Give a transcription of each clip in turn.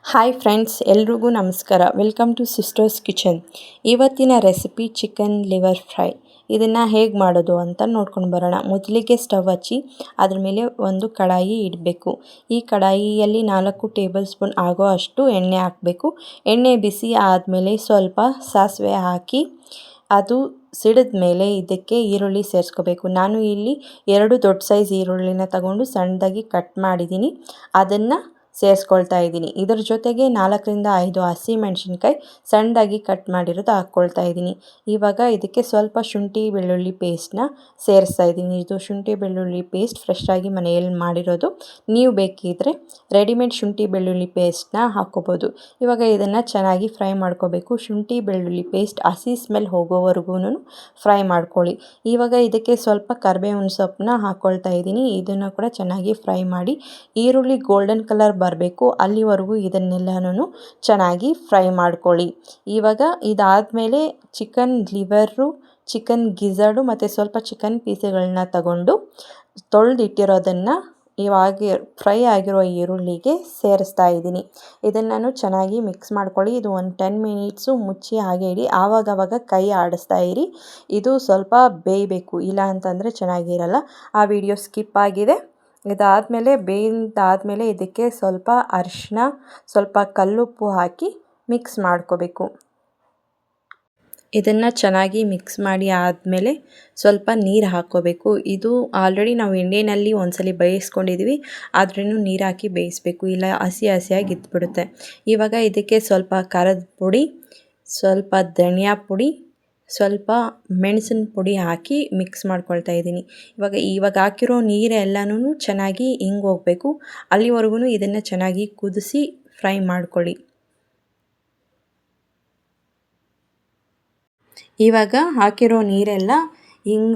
Hi friends, ಎಲ್ರಿಗೂ ನಮಸ್ಕಾರ. Welcome to sisters kitchen. ಇವತ್ತಿನ ರೆಸಿಪಿ ಚಿಕನ್ ಲಿವರ್ ಫ್ರೈ. ಇದನ್ನು ಹೇಗೆ ಮಾಡೋದು ಅಂತ ನೋಡ್ಕೊಂಡು ಬರೋಣ. ಮೊದಲಿಗೆ ಸ್ಟವ್ ಹಚ್ಚಿ ಅದ್ರ ಮೇಲೆ ಒಂದು ಕಡಾಯಿ ಇಡಬೇಕು. ಈ ಕಡಾಯಿಯಲ್ಲಿ 4 ಟೇಬಲ್ ಸ್ಪೂನ್ ಆಗೋ ಅಷ್ಟು ಎಣ್ಣೆ ಹಾಕಬೇಕು. ಎಣ್ಣೆ ಬಿಸಿ ಆದಮೇಲೆ ಸ್ವಲ್ಪ ಸಾಸಿವೆ ಹಾಕಿ ಅದು ಸಿಡಿದ ಮೇಲೆ ಇದಕ್ಕೆ ಈರುಳ್ಳಿ ಸೇರಿಸ್ಕೋಬೇಕು. ನಾನು ಇಲ್ಲಿ 2 ದೊಡ್ಡ ಸೈಜ್ ಈರುಳ್ಳಿನ ತಗೊಂಡು ಸಣ್ಣದಾಗಿ ಕಟ್ ಮಾಡಿದ್ದೀನಿ. ಅದನ್ನು ಸೇರಿಸ್ಕೊಳ್ತಾ ಇದ್ದೀನಿ. ಇದರ ಜೊತೆಗೆ 4ರಿಂದ 5 ಹಸಿಮೆಣಸಿನ್ಕಾಯಿ ಸಣ್ಣದಾಗಿ ಕಟ್ ಮಾಡಿರೋದು ಹಾಕ್ಕೊಳ್ತಾ ಇದ್ದೀನಿ. ಇವಾಗ ಇದಕ್ಕೆ ಸ್ವಲ್ಪ ಶುಂಠಿ ಬೆಳ್ಳುಳ್ಳಿ ಪೇಸ್ಟ್ನ ಸೇರಿಸ್ತಾ ಇದ್ದೀನಿ. ಇದು ಶುಂಠಿ ಬೆಳ್ಳುಳ್ಳಿ ಪೇಸ್ಟ್ ಫ್ರೆಶ್ ಆಗಿ ಮನೆಯಲ್ಲಿ ಮಾಡಿರೋದು. ನೀವು ಬೇಕಿದ್ದರೆ ರೆಡಿಮೇಡ್ ಶುಂಠಿ ಬೆಳ್ಳುಳ್ಳಿ ಪೇಸ್ಟ್ನ ಹಾಕ್ಕೋಬೋದು. ಇವಾಗ ಇದನ್ನು ಚೆನ್ನಾಗಿ ಫ್ರೈ ಮಾಡ್ಕೋಬೇಕು. ಶುಂಠಿ ಬೆಳ್ಳುಳ್ಳಿ ಪೇಸ್ಟ್ ಹಸಿ ಸ್ಮೆಲ್ ಹೋಗೋವರೆಗೂ ಫ್ರೈ ಮಾಡ್ಕೊಳ್ಳಿ. ಇವಾಗ ಇದಕ್ಕೆ ಸ್ವಲ್ಪ ಕರಿಬೇವಿನ ಸೊಪ್ಪನ್ನ ಹಾಕ್ಕೊಳ್ತಾ ಇದ್ದೀನಿ. ಇದನ್ನು ಕೂಡ ಚೆನ್ನಾಗಿ ಫ್ರೈ ಮಾಡಿ ಈರುಳ್ಳಿ ಗೋಲ್ಡನ್ ಕಲರ್ ಬರಬೇಕು ಅಲ್ಲಿವರೆಗೂ ಇದನ್ನೆಲ್ಲನೂ ಚೆನ್ನಾಗಿ ಫ್ರೈ ಮಾಡ್ಕೊಳ್ಳಿ. ಇವಾಗ ಇದಾದಮೇಲೆ ಚಿಕನ್ ಲಿವರು, ಚಿಕನ್ ಗಿಝರ್ಡು ಮತ್ತು ಸ್ವಲ್ಪ ಚಿಕನ್ ಪೀಸ್ಗಳನ್ನ ತಗೊಂಡು ತೊಳೆದಿಟ್ಟಿರೋದನ್ನು ಇವಾಗ ಫ್ರೈ ಆಗಿರೋ ಈರುಳ್ಳಿಗೆ ಸೇರಿಸ್ತಾ ಇದ್ದೀನಿ. ಇದನ್ನು ನಾನು ಚೆನ್ನಾಗಿ ಮಿಕ್ಸ್ ಮಾಡ್ಕೊಳ್ಳಿ. ಇದು ಒಂದು 10 ಮಿನಿಟ್ಸು ಮುಚ್ಚಿ ಹಾಗೆ ಇಡಿ. ಆವಾಗವಾಗ ಕೈ ಆಡಿಸ್ತಾ ಇರಿ. ಇದು ಸ್ವಲ್ಪ ಬೇಯಬೇಕು, ಇಲ್ಲ ಅಂತಂದರೆ ಚೆನ್ನಾಗಿರಲ್ಲ. ಆ ವಿಡಿಯೋ ಸ್ಕಿಪ್ ಆಗಿದೆ. ಇದಾದಮೇಲೆ ಬೇಯ್ದಾದಮೇಲೆ ಇದಕ್ಕೆ ಸ್ವಲ್ಪ ಅರಿಶಿನ, ಸ್ವಲ್ಪ ಕಲ್ಲುಪ್ಪು ಹಾಕಿ ಮಿಕ್ಸ್ ಮಾಡ್ಕೋಬೇಕು. ಇದನ್ನು ಚೆನ್ನಾಗಿ ಮಿಕ್ಸ್ ಮಾಡಿ ಆದಮೇಲೆ ಸ್ವಲ್ಪ ನೀರು ಹಾಕ್ಕೋಬೇಕು. ಇದು ಆಲ್ರೆಡಿ ನಾವು ಎಣ್ಣೆಯಲ್ಲಿ ಒಂದ್ಸಲಿ ಬೇಯಿಸ್ಕೊಂಡಿದ್ದೀವಿ, ಆದ್ರೂ ನೀರು ಹಾಕಿ ಬೇಯಿಸಬೇಕು, ಇಲ್ಲ ಹಸಿಯಾಗಿ ಇದ್ಬಿಡುತ್ತೆ. ಇವಾಗ ಇದಕ್ಕೆ ಸ್ವಲ್ಪ ಖಾರದ ಪುಡಿ, ಸ್ವಲ್ಪ ಧನಿಯಾ ಪುಡಿ, ಸ್ವಲ್ಪ ಮೆಣಸಿನ ಪುಡಿ ಹಾಕಿ ಮಿಕ್ಸ್ ಮಾಡ್ಕೊಳ್ತಾ ಇದ್ದೀನಿ. ಇವಾಗ ಹಾಕಿರೋ ನೀರೆಲ್ಲನೂ ಚೆನ್ನಾಗಿ ಹೋಗಬೇಕು. ಅಲ್ಲಿವರೆಗೂ ಇದನ್ನು ಚೆನ್ನಾಗಿ ಕುದಿಸಿ ಫ್ರೈ ಮಾಡ್ಕೊಳ್ಳಿ. ಇವಾಗ ಹಾಕಿರೋ ನೀರೆಲ್ಲ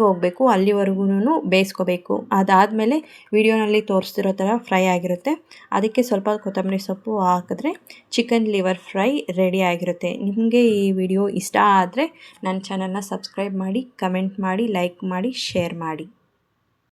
ಹೋಗಬೇಕು, ಅಲ್ಲಿವರೆಗೂ ಬೇಯಿಸ್ಕೋಬೇಕು. ಅದಾದಮೇಲೆ ವಿಡಿಯೋನಲ್ಲಿ ತೋರಿಸ್ತಿರೋ ಥರ ಫ್ರೈ ಆಗಿರುತ್ತೆ. ಅದಕ್ಕೆ ಸ್ವಲ್ಪ ಕೊತ್ತಂಬರಿ ಸೊಪ್ಪು ಹಾಕಿದ್ರೆ ಚಿಕನ್ ಲಿವರ್ ಫ್ರೈ ರೆಡಿ ಆಗಿರುತ್ತೆ. ನಿಮಗೆ ಈ ವಿಡಿಯೋ ಇಷ್ಟ ಆದರೆ ನನ್ನ ಚಾನಲ್ನ ಸಬ್ಸ್ಕ್ರೈಬ್ ಮಾಡಿ, ಕಮೆಂಟ್ ಮಾಡಿ, ಲೈಕ್ ಮಾಡಿ, ಶೇರ್ ಮಾಡಿ.